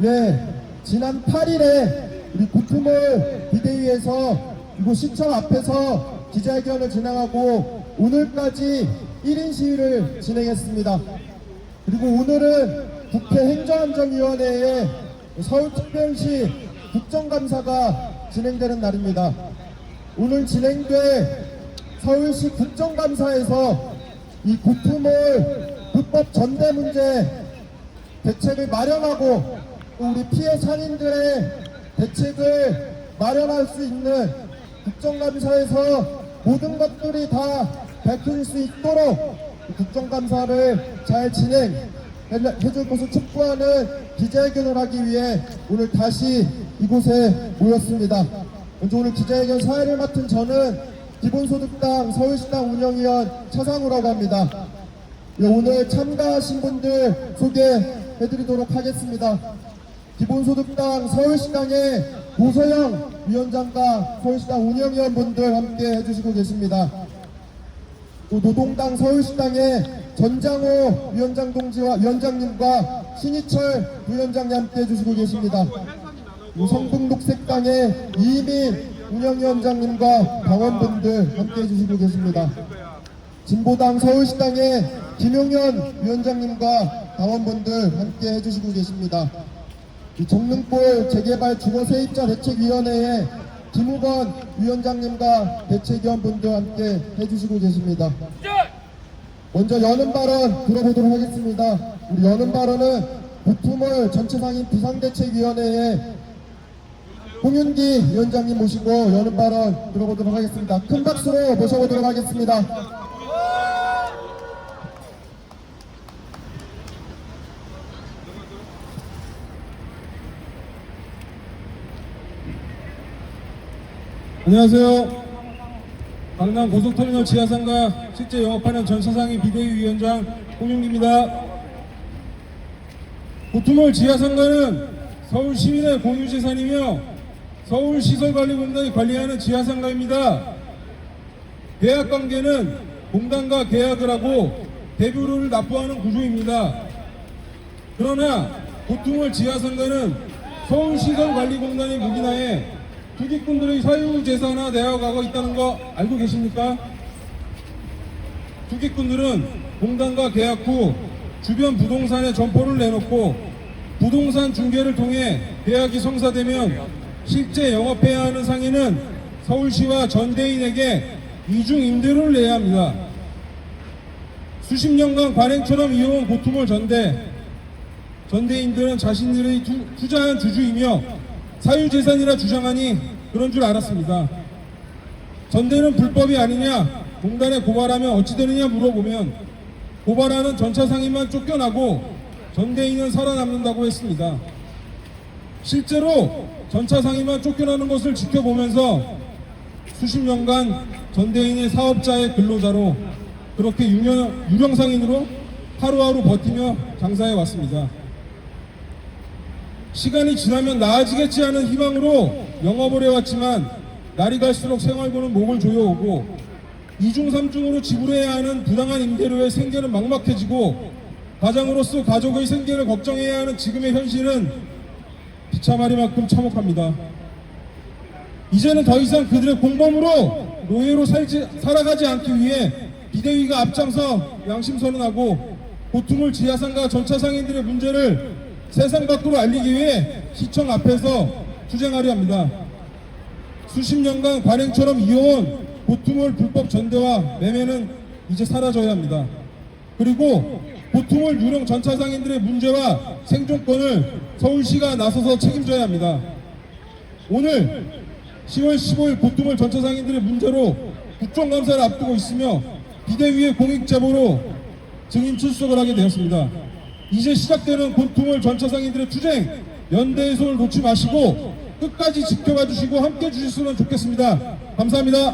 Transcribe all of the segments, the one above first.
예, 지난 8일에 우리 구투몰 비대위에서 이곳 시청 앞에서 기자회견을 진행하고 오늘까지 1인 시위를 진행했습니다. 그리고 오늘은 국회 행정안전위원회에 서울특별시 국정감사가 진행되는 날입니다. 오늘 진행될 서울시 국정감사에서 이 구투몰 불법 전대 문제 대책을 마련하고 또 우리 피해 상인들의 대책을 마련할 수 있는 국정감사에서 모든 것들이 다 밝혀질 수 있도록 국정감사를 잘 진행해줄 것을 촉구하는 기자회견을 하기 위해 오늘 다시 이곳에 모였습니다. 먼저 오늘 기자회견 사회를 맡은 저는 기본소득당 서울시당 운영위원 차상우라고 합니다. 오늘 참가하신 분들 소개해드리도록 하겠습니다. 기본소득당 서울시당의 고서영 위원장과 서울시당 운영위원분들 함께 해주시고 계십니다. 또 노동당 서울시당의 전장호 위원장님과 신희철 부위원장님 함께 해주시고 계십니다. 성북녹색당의 이희민 운영위원장님과 당원분들 함께 해주시고 계십니다. 진보당 서울시당의 김용현 위원장님과 당원분들 함께 해주시고 계십니다. 정릉골 재개발 주거세입자 대책위원회의 김우건 위원장님과 대책위원분들 함께 해주시고 계십니다. 먼저 여는 발언 들어보도록 하겠습니다. 우리 여는 발언은 구투몰 전체상인 비상대책위원회의 홍윤기 위원장님 모시고 여는 발언 들어보도록 하겠습니다. 큰 박수로 모셔보도록 하겠습니다. 안녕하세요. 강남 고속터미널 지하상가 실제 영업하는 전차상인 비대위 위원장 홍윤기입니다. 구투몰 지하상가는 서울시민의 공유재산이며 서울시설관리공단이 관리하는 지하상가입니다. 계약관계는 공단과 계약을 하고 대표료를 납부하는 구조입니다. 그러나 구투몰 지하상가는 서울시설관리공단이 묵인하에 투기꾼들의 사유재산화 되어가고 있다는 거 알고 계십니까? 투기꾼들은 공단과 계약 후 주변 부동산에 점포를 내놓고 부동산 중개를 통해 계약이 성사되면 실제 영업해야 하는 상인은 서울시와 전대인에게 이중 임대료를 내야 합니다. 수십 년간 관행처럼 이어온 구투몰 전대인들은 자신들의 투자한 주주이며 사유재산이라 주장하니 그런 줄 알았습니다. 전대는 불법이 아니냐, 공단에 고발하면 어찌 되느냐 물어보면 고발하는 전차상인만 쫓겨나고 전대인은 살아남는다고 했습니다. 실제로 전차상인만 쫓겨나는 것을 지켜보면서 수십 년간 전대인의 사업자의 근로자로 그렇게 유령상인으로 하루하루 버티며 장사해 왔습니다. 시간이 지나면 나아지겠지 하는 희망으로 영업을 해왔지만 날이 갈수록 생활고는 목을 조여오고 이중 삼중으로 지불해야 하는 부당한 임대료의 생계는 막막해지고 가장으로서 가족의 생계를 걱정해야 하는 지금의 현실은 비참하리만큼 참혹합니다. 이제는 더 이상 그들의 공범으로 노예로 살아가지 않기 위해 비대위가 앞장서 양심선언하고 구투몰 지하상가 전차상인들의 문제를 세상 밖으로 알리기 위해 시청 앞에서 투쟁하려 합니다. 수십 년간 관행처럼 이어온 구투몰 불법 전대와 매매는 이제 사라져야 합니다. 그리고 구투몰 유령 전차상인들의 문제와 생존권을 서울시가 나서서 책임져야 합니다. 오늘 10월 15일 구투몰 전차상인들의 문제로 국정감사를 앞두고 있으며 비대위의 공익제보로 증인 출석을 하게 되었습니다. 이제 시작되는 구투몰 전차상인들의 투쟁, 연대의 손을 놓지 마시고 끝까지 지켜봐 주시고 함께 해주셨으면 좋겠습니다. 감사합니다.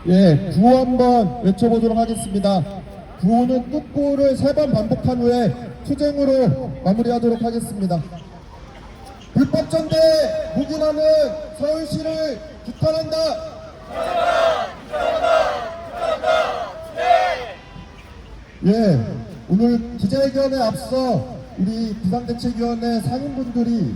예, 구호 한번 외쳐보도록 하겠습니다. 구호는 끝구호를 3번 반복한 후에 투쟁으로 마무리하도록 하겠습니다. 불법 전대 묵인하는 서울시를 규탄한다. 예, 오늘 기자회견에 앞서 우리 비상대책위원회 상임분들이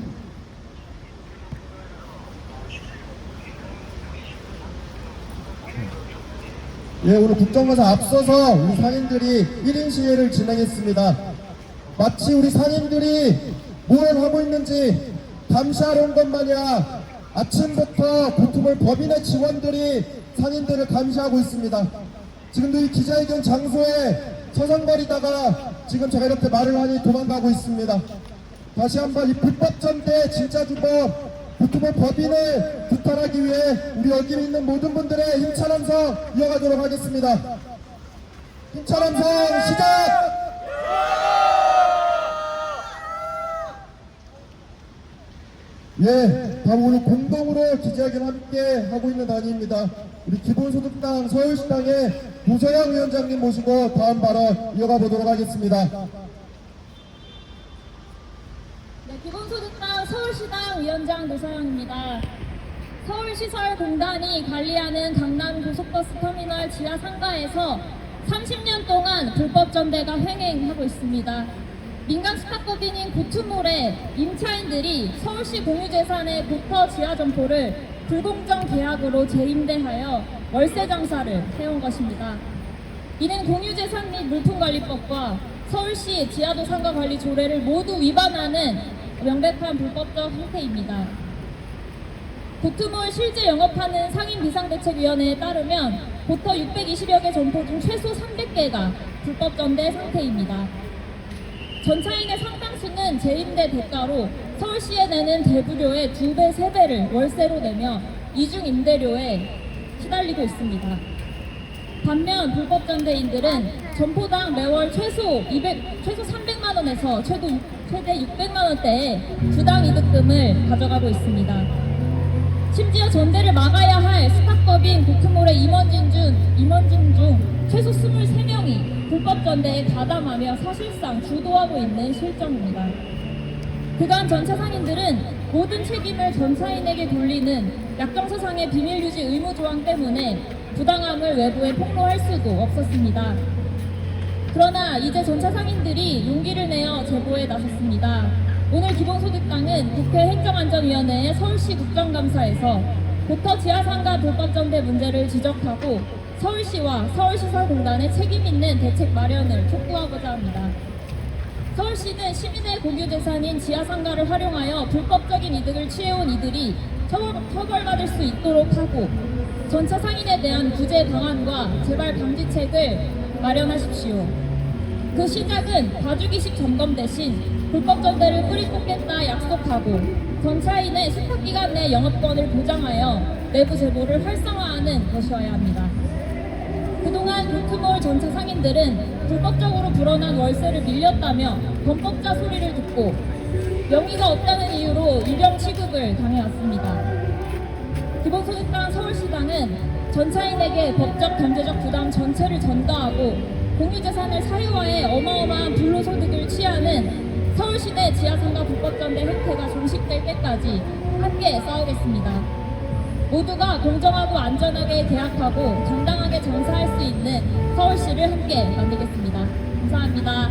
오늘 국정감사 앞서서 우리 상인들이 1인 시위를 진행했습니다. 마치 우리 상인들이 뭘 하고 있는지 감시하러 온 것 마냥 아침부터 고투몰 법인의 직원들이 상인들을 감시하고 있습니다. 지금도 이 기자회견 장소에 서성거리다가 지금 제가 이렇게 말을 하니 도망가고 있습니다. 다시 한번 이 불법 전대 진짜 주법 고투몰 법인을 규탄하기 위해 우리 여기 있는 모든 분들의 힘찬 함성 이어가도록 하겠습니다. 힘찬 함성 시작! 바로 오늘 공동으로 기자회견 함께 하고 있는 단위입니다. 우리 기본소득당 서울시당의 노서영 위원장님 모시고 다음 발언 이어가 보도록 하겠습니다. 네, 기본소득당 서울시당 위원장 노서영입니다. 서울시설공단이 관리하는 강남 고속버스 터미널 지하 상가에서 30년 동안 불법 전대가 횡행하고 있습니다. 민간 스타법인인 고투몰의 임차인들이 서울시 공유재산의 고터 지하 점포를 불공정 계약으로 재임대하여 월세 장사를 해온 것입니다. 이는 공유재산 및 물품관리법과 서울시 지하도 상가 관리 조례를 모두 위반하는 명백한 불법적 행태입니다. 고투몰 실제 영업하는 상임비상대책위원회에 따르면 고터 620여 개 점포 중 최소 300개가 불법 전대 상태입니다. 전차인의 상당수는 재임대 대가로 서울시에 내는 대부료의 2배, 3배를 월세로 내며 이중 임대료에 시달리고 있습니다. 반면 불법 전대인들은 점포당 매월 최소 300만 원에서 최대 600만 원대의 주당 이득금을 가져가고 있습니다. 심지어 전대를 막아야 할 스탁법인 고투몰의 임원진 중 최소 23명이 불법 전대에 가담하며 사실상 주도하고 있는 실정입니다. 그간 전차 상인들은 모든 책임을 전차인에게 돌리는 약정서상의 비밀유지 의무 조항 때문에 부당함을 외부에 폭로할 수도 없었습니다. 그러나 이제 전차 상인들이 용기를 내어 제보에 나섰습니다. 오늘 기본소득당은 국회 행정안전위원회의 서울시 국정감사에서 고터 지하상가 불법 전대 문제를 지적하고 서울시와 서울시설공단의 책임있는 대책 마련을 촉구하고자 합니다. 서울시는 시민의 공유재산인 지하상가를 활용하여 불법적인 이득을 취해온 이들이 처벌받을 수 있도록 하고 전차 상인에 대한 구제 방안과 재발 방지책을 마련하십시오. 그 시작은 봐주기식 점검 대신 불법 전대를 뿌리 뽑겠다 약속하고 전차인의 숙박기간 내 영업권을 보장하여 내부 제보를 활성화하는 것이어야 합니다. 그동안 고투몰 전차 상인들은 불법적으로 불어난 월세를 밀렸다며 범법자 소리를 듣고 명의가 없다는 이유로 유령 취급을 당해왔습니다. 기본소득당 서울시당은 전차인에게 법적 경제적 부담 전체를 전가하고 공유재산을 사유화해 어마어마한 불로소득을 취하는 서울시내 지하상가 불법전대 행태가 종식될 때까지 함께 싸우겠습니다. 모두가 공정하고 안전하게 계약하고 정당하게 장사할 수 있는 서울시를 함께 만들겠습니다. 감사합니다.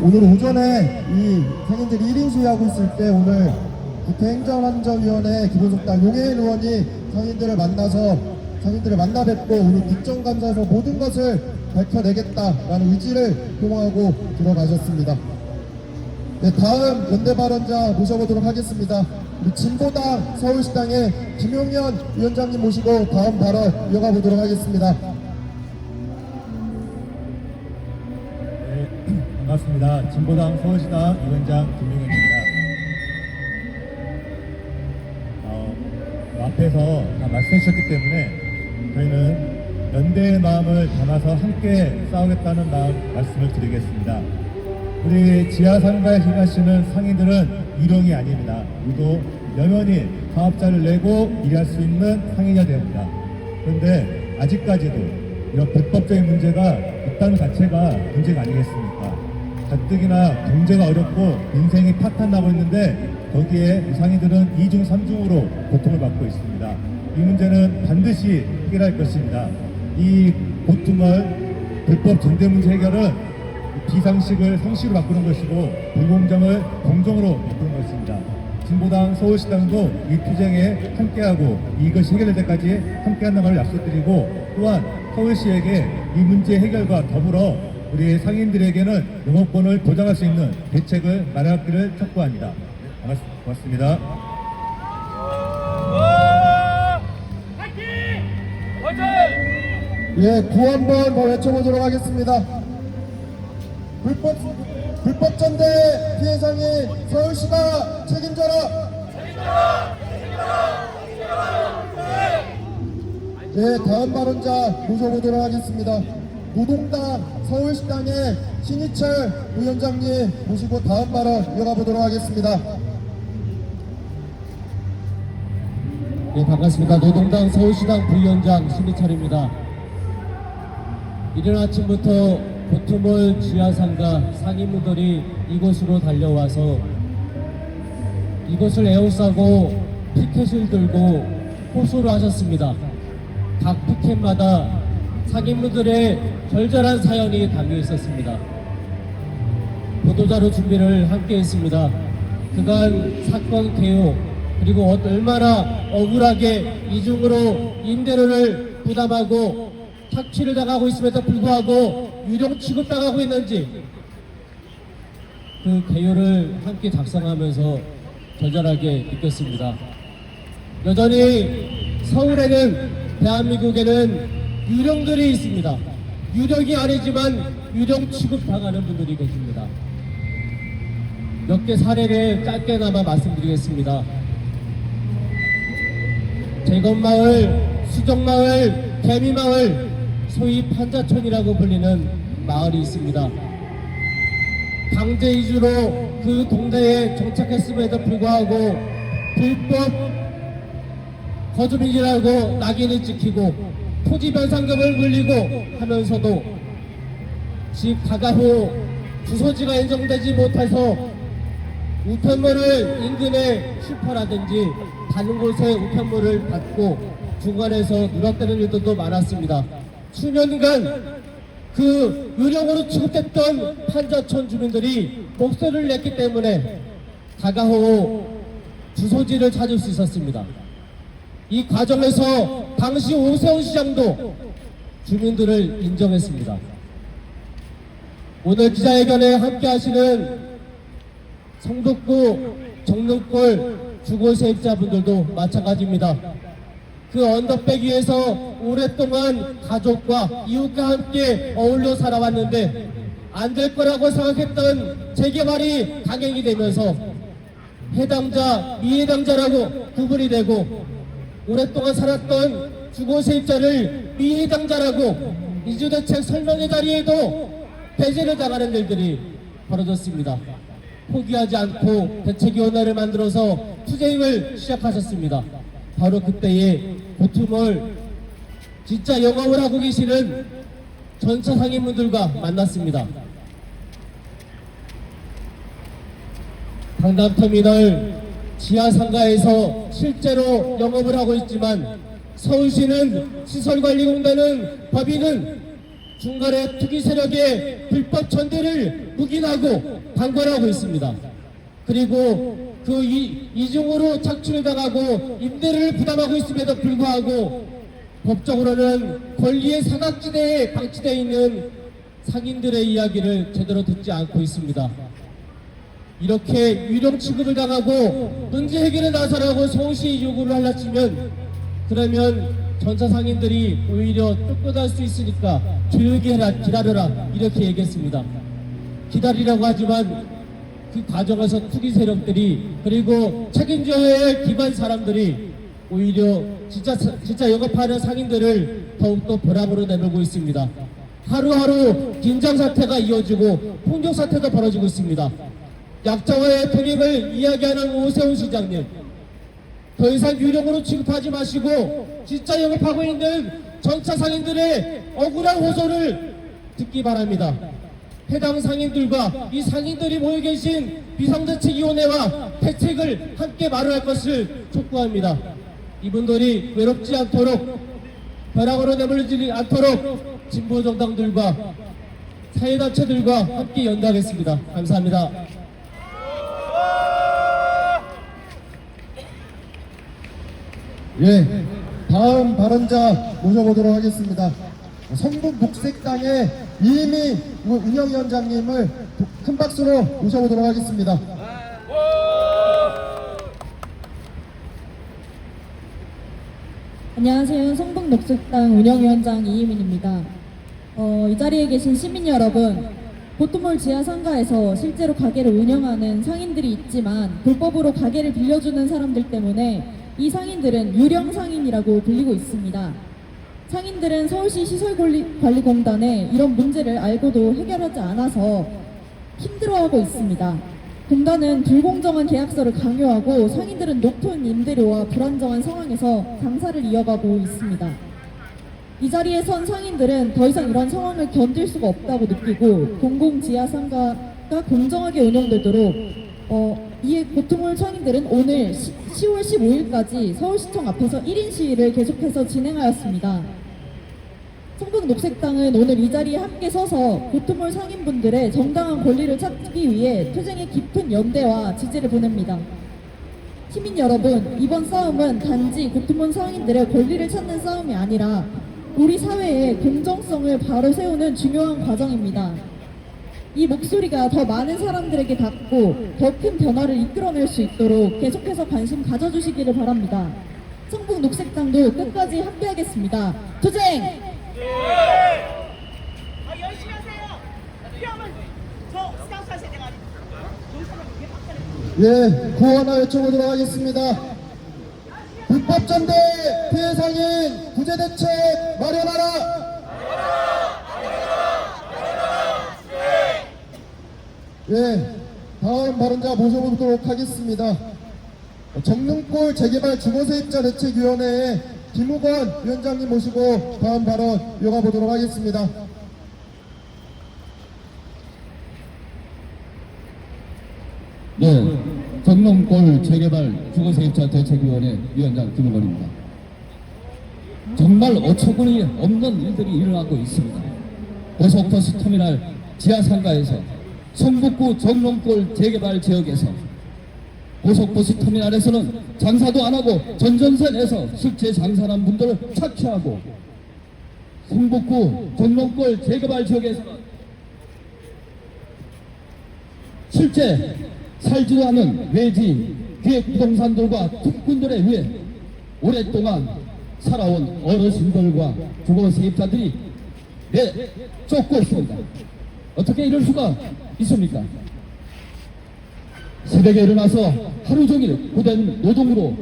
오늘 오전에 이 상인들이 1인 시위하고 있을 때 오늘 국회 행정안전위원회 기본소득당 용해인 의원이 상인들을 만나 뵙고 오늘 국정감사에서 모든 것을 밝혀내겠다라는 의지를 표명하고 들어가셨습니다. 다음 연대 발언자 모셔보도록 하겠습니다. 우리 진보당 서울시당의 김용현 위원장님 모시고 다음 발언 이어가 보도록 하겠습니다. 반갑습니다. 진보당 서울시당 위원장 김용현입니다. 앞에서 다 말씀해 주셨기 때문에 저희는 연대의 마음을 담아서 함께 싸우겠다는 말씀을 드리겠습니다. 우리 지하상가에 일하시는 상인들은 유령이 아닙니다. 우리도 영원히 사업자를 내고 일할 수 있는 상인이 됩니다. 그런데 아직까지도 이런 불법적인 문제가 있다는 자체가 문제가 아니겠습니까? 가뜩이나 경제가 어렵고 인생이 파탄나고 있는데 거기에 이 상인들은 2중 3중으로 고통을 받고 있습니다. 이 문제는 반드시 해결할 것입니다. 이 고통을 불법 전대 문제 해결은 비상식을 상식으로 바꾸는 것이고 불공정을 공정으로 바꾸는 것입니다. 진보당 서울시당도 이 투쟁에 함께하고 이것이 해결될 때까지 함께한다는 걸 약속드리고 또한 서울시에게 이 문제 해결과 더불어 우리 상인들에게는 영업권을 보장할 수 있는 대책을 마련하기를 촉구합니다. 고맙습니다. 예, 구호 한번 더 외쳐보도록 하겠습니다. 불법 전대 피해상인 서울시가 책임져라. 예, 다음 발언자 모셔보도록 하겠습니다. 노동당 서울시당의 신희철 부위원장님 모시고 다음 발언 이어가 보도록 하겠습니다. 네, 반갑습니다. 노동당 서울시당 부위원장 신희철입니다. 이른 아침부터 보트몰 지하상가 상인분들이 이곳으로 달려와서 이곳을 에워싸고 피켓을 들고 호소를 하셨습니다. 각 피켓마다 상인분들의 절절한 사연이 담겨 있었습니다. 보도자료 준비를 함께 했습니다. 그간 사건 개요 그리고 얼마나 억울하게 이중으로 임대료를 부담하고 착취를 당하고 있음에도 불구하고 유령 취급당하고 있는지 그 개요를 함께 작성하면서 절절하게 느꼈습니다. 여전히 서울에는 대한민국에는 유령들이 있습니다. 유령이 아니지만 유령 취급당하는 분들이 계십니다. 몇 개 사례를 짧게나마 말씀드리겠습니다. 제건마을, 수정마을, 개미마을, 소위 판자촌이라고 불리는 마을이 있습니다. 강제 이주로 그 동네에 정착했음에도 불구하고 불법 거주민이라고 낙인을 찍히고 토지 변상금을 물리고 하면서도 집 가가호 주소지가 인정되지 못해서 우편물을 인근의 슈퍼라든지 다른 곳에 우편물을 받고 중간에서 누락되는 일들도 많았습니다. 수년간 그 유령으로 취급됐던 판자촌 주민들이 목소리를 냈기 때문에 가가호 주소지를 찾을 수 있었습니다. 이 과정에서 당시 오세훈 시장도 주민들을 인정했습니다. 오늘 기자회견에 함께 하시는 성북구 정릉골 주거 세입자분들도 마찬가지입니다. 그 언덕백 위에서 오랫동안 가족과 이웃과 함께 어울려 살아왔는데 안 될 거라고 생각했던 재개발이 강행이 되면서 해당자, 미해당자라고 구분이 되고 오랫동안 살았던 주거 세입자를 미해당자라고 이주대책 설명회 자리에도 배제를 당하는 일들이 벌어졌습니다. 포기하지 않고 대책위원회를 만들어서 투쟁을 시작하셨습니다. 바로 그때에 보트몰 진짜 영업을 하고 계시는 전차 상인분들과 만났습니다. 강남터미널 지하상가에서 실제로 영업을 하고 있지만 서울시는 시설관리공단은 법인은 중간에 투기 세력의 불법 전대를 묵인하고 방관하고 있습니다. 그리고 그 이중으로 착취를 당하고 임대료를 부담하고 있음에도 불구하고 법적으로는 권리의 사각지대에 방치되어 있는 상인들의 이야기를 제대로 듣지 않고 있습니다. 이렇게 유령 취급을 당하고 문제 해결에 나서라고 서울시 요구를 하려치면 그러면 전차 상인들이 오히려 쫓겨날 수 있으니까 조용히 해라, 기다려라 이렇게 얘기했습니다. 기다리라고 하지만 그 과정에서 투기 세력들이 그리고 책임져야 할 기관 사람들이 오히려 진짜 영업하는 상인들을 더욱더 벼락으로 내밀고 있습니다. 하루하루 긴장 사태가 이어지고 폭력 사태도 벌어지고 있습니다. 약자와의 통행을 이야기하는 오세훈 시장님, 더 이상 유령으로 취급하지 마시고 진짜 영업하고 있는 전차 상인들의 억울한 호소를 듣기 바랍니다. 해당 상인들과 이 상인들이 모여 계신 비상대책위원회와 대책을 함께 마련할 것을 촉구합니다. 이분들이 외롭지 않도록 벼락으로 내몰리지 않도록 진보 정당들과 사회단체들과 함께 연대하겠습니다. 감사합니다. 예, 다음 발언자 모셔보도록 하겠습니다. 성북 녹색당의 이미 운영위원장님을 큰 박수로 모셔보도록 하겠습니다. 안녕하세요. 성북 녹색당 운영위원장 이희민입니다. 이 자리에 계신 시민 여러분, 보트몰 지하 상가에서 실제로 가게를 운영하는 상인들이 있지만 불법으로 가게를 빌려주는 사람들 때문에 이 상인들은 유령 상인이라고 불리고 있습니다. 상인들은 서울시 시설관리공단에 이런 문제를 알고도 해결하지 않아서 힘들어하고 있습니다. 공단은 불공정한 계약서를 강요하고 상인들은 높은 임대료와 불안정한 상황에서 장사를 이어가고 있습니다. 이 자리에 선 상인들은 더 이상 이런 상황을 견딜 수가 없다고 느끼고 공공 지하 상가가 공정하게 운영되도록 이에 보트몰 상인들은 오늘 10월 15일까지 서울시청 앞에서 1인 시위를 계속해서 진행하였습니다. 성북 녹색당은 오늘 이 자리에 함께 서서 보트몰 상인분들의 정당한 권리를 찾기 위해 투쟁의 깊은 연대와 지지를 보냅니다. 시민 여러분, 이번 싸움은 단지 보트몰 상인들의 권리를 찾는 싸움이 아니라 우리 사회의 공정성을 바로 세우는 중요한 과정입니다. 이 목소리가 더 많은 사람들에게 닿고 더 큰 변화를 이끌어낼 수 있도록 계속해서 관심 가져주시기를 바랍니다. 성북 녹색당도 끝까지 함께하겠습니다. 투쟁! 열심히 하세요. 필요하면 저 스카우트 하세요. 내가 예, 구호 하나 외쳐보도록 하겠습니다. 불법전대 피해 상인 구제 대책 마련하라. 예, 다음 발언자 모셔보도록 하겠습니다. 정릉골 재개발 주거세입자 대책위원회의 김우건 위원장님 모시고 다음 발언 이어가 보도록 하겠습니다. 네, 정릉골 재개발 주거세입자 대책위원회 위원장 김우건입니다. 정말 어처구니 없는 일들이 일어나고 있습니다. 고속버스 터미널 지하상가에서 성북구 정릉골 재개발 지역에서 고속버스 터미널에서는 장사도 안하고 전전선에서 실제 장사하는 분들을 착취하고 성북구 정릉골 재개발 지역에서 실제 살지도 않은 외지인 기획부동산들과 특군들에 의해 오랫동안 살아온 어르신들과 주거세입자들이 내쫓고 있습니다. 어떻게 이럴 수가 있습니까? 새벽에 일어나서 하루 종일 고된 노동으로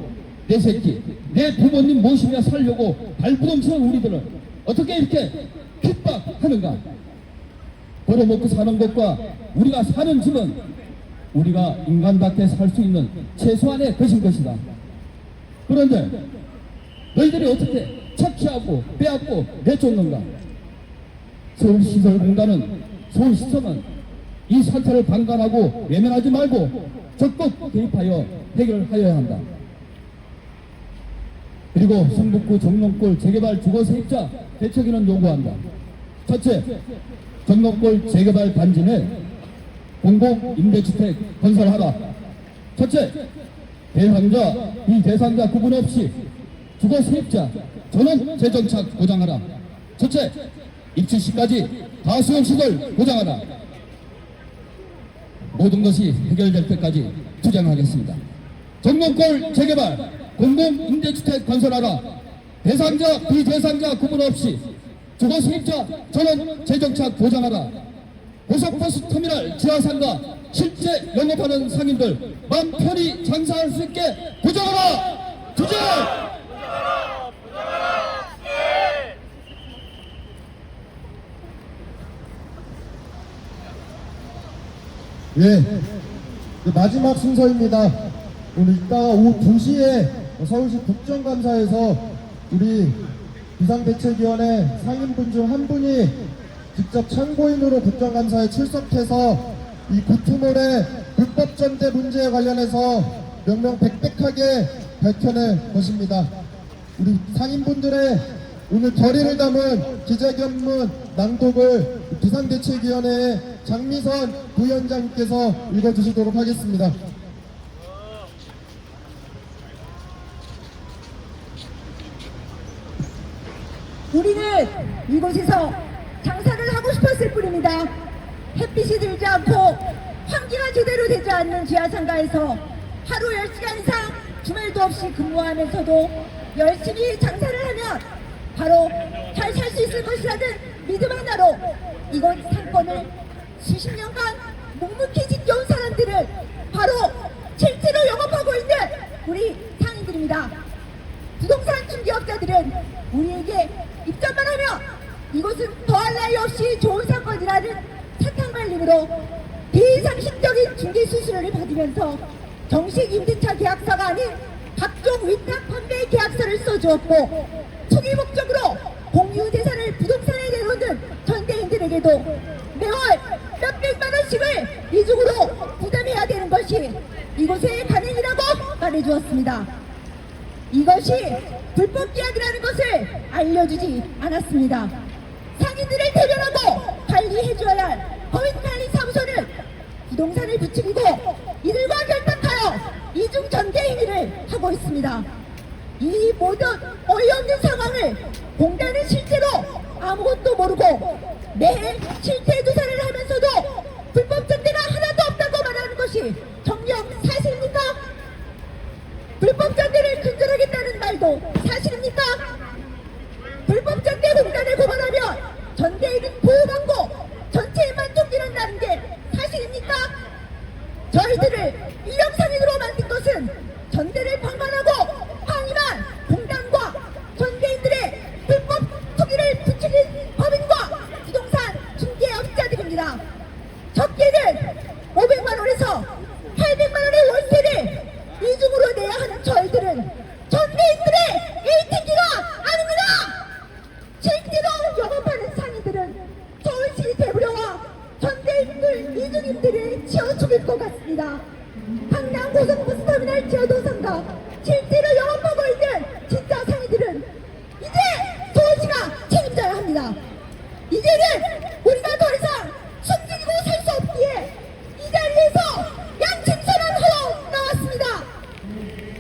내 새끼, 내 부모님 모시며 살려고 발부동치는 우리들은 어떻게 이렇게 핍박하는가? 벌어먹고 사는 것과 우리가 사는 집은 우리가 인간답게 살 수 있는 최소한의 것인 것이다. 그런데 너희들이 어떻게 착취하고 빼앗고 내쫓는가? 서울시설공단은 서울시청은 이 사태를 방관하고 외면하지 말고 적극 개입하여 해결하여야 한다. 그리고 성북구 정릉골 재개발 주거세입자 대책위는 요구한다. 첫째, 정릉골 재개발 단지 내 공공임대주택 건설하라. 첫째, 대상자, 비대상자 구분 없이 주거세입자 전원 재정착 보장하라. 첫째, 입주 시까지 다수용시설 보장하라. 모든 것이 해결될 때까지 투쟁하겠습니다. 정릉골 재개발, 공공임대주택 건설하라. 대상자, 비대상자 구분 없이 주거세입자 전원 재정착 보장하라. 고속버스 터미널 지하상가 실제 영업하는 상인들 마음 편히 장사할 수 있게 보장하라. 투쟁! 예, 마지막 순서입니다. 오늘 이따가 오후 2시에 서울시 국정감사에서 우리 비상대책위원회 상임분 중 한 분이 직접 참고인으로 국정감사에 출석해서 이 보트몰의 불법 전대 문제에 관련해서 명명백백하게 밝혀낼 것입니다. 우리 상인분들의 오늘 결의를 담은 기자견문 낭독을 비상대책위원회 장미선 부위원장님께서 읽어주시도록 하겠습니다. 우리는 이곳에서 장사를 하고 싶었을 뿐입니다. 햇빛이 들지 않고 환기가 제대로 되지 않는 지하상가에서 하루 10시간 이상 주말도 없이 근무하면서도 열심히 장사를 하면 바로 잘 살 수 있을 것이라는 믿음 하나로 이곳 상권을 수십 년간 묵묵히 지켜온 사람들을 바로 실제로 영업하고 있는 우리 상인들입니다. 부동산 중개업자들은 우리에게 입점만 하면 이곳은 더할 나위 없이 좋은 상권이라는 사탕 발림으로 비상식적인 중개 수수료를 받으면서 정식 임대차 계약서가 아닌 각종 위탁 판매 계약서를 써주었고 투기 목적으로 공유재산을 부동산에 내놓는 전대인들에게도 매월 몇백만 원씩을 이중으로 부담해야 되는 것이 이곳의 간행이라고 말해주었습니다. 이것이 불법 계약이라는 것을 알려주지 않았습니다. 상인들을 대변하고 관리해줘야 할 법인관리사무소는 부동산을 부추기고 이들과 결탁하여 이중 전대행위를 하고 있습니다. 이 모든 어이없는 상황을 공단은 실제로 아무것도 모르고 매해 실태 조사를 하면서도 불법 전대가 하나도 없다고 말하는 것이 정녕 사실입니까? 불법 전대를 근절하겠다는 말도 사실입니까? 불법 전대 공단을 고발하면 전대인은 보호받고 전체인만 쫓기는다는 게 사실입니까? 저희들을 일용상인으로 만든 것은 전대를 방관하고 항의만 공단과 전대인들의 불법 투기를 부추긴 법인과 부동산 중개업자들입니다. 적게는 500만 원에서 800만 원의 월세를 이중으로 내야 하는 저희들은 전대인들의 일tin기가 아닙니다. 실제로 영업하는 상인들은 서울시 대부려와 전대인들 이중인들을 치워 죽일 것 같습니다. 강남 고속버스터미널 지하도상가 실제로 영업하고 있는 진짜 상인들은 이제 서울시가 책임져야 합니다. 이제는 우리가 더 이상 숨기고 살 수 없기에 이 자리에서 양심선언하러 나왔습니다.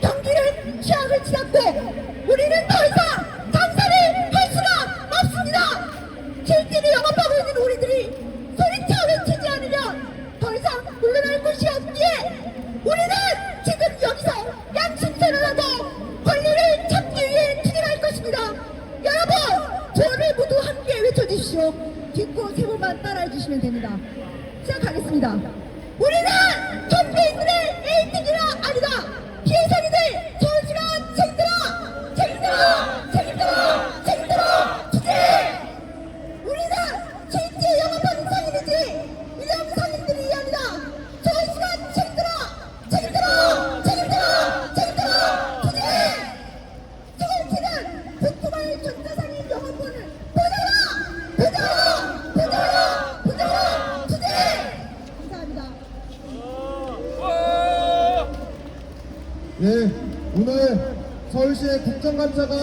경기는 취약을 치닫고 우리는 더 이상 장사를 할 수가 없습니다. 실제로 영업하고 있는 우리들이 소리쳐 외치지 않으면 더 이상 물러날 곳이 없기에 우리는 지금 여기서 양심선언하고 권리를 찾기 위해 투쟁할 것입니다. 여러분, 저를 모두 함께 외쳐주십시오. 뒷고 세 번만 따라해 주시면 됩니다. 시작하겠습니다. 우리는 전대인들의 에이팅이라 아니다. 피해자들 서울시가 책임져라! 책임져라! 책임져라! 책임져라! 투쟁! 우리는 실제 영업하는 상인이지 이런 상인들이 아니다. 서울시가 책임져라! 책임져라! 책임져라! 책임져라! 투쟁! 서울시는 북두발 전자상인 영업권을 보장하라! 보장하라! 보장하라! 보장하라! 투쟁! 감사합니다. 예, 오늘 서울시의 국정감사가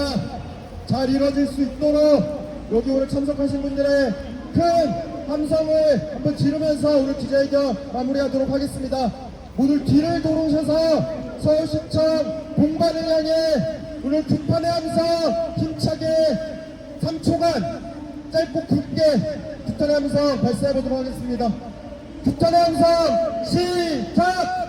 잘 이루어질 수 있도록 여기 오늘 참석하신 분들의 큰 함성을 한번 지르면서 오늘 기자회견 마무리하도록 하겠습니다. 오늘 뒤를 돌아오셔서 서울시청 본관을 향해 오늘 국판의 함성 힘차게 3초간 짧고 굵게 국탄의 함성 발사해보도록 하겠습니다. 국탄의 함성 시작!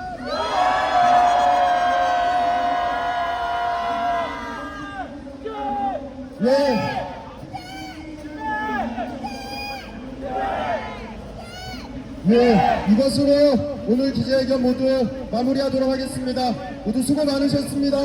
예. 예, 이것으로 오늘 기자회견 모두 마무리하도록 하겠습니다. 모두 수고 많으셨습니다.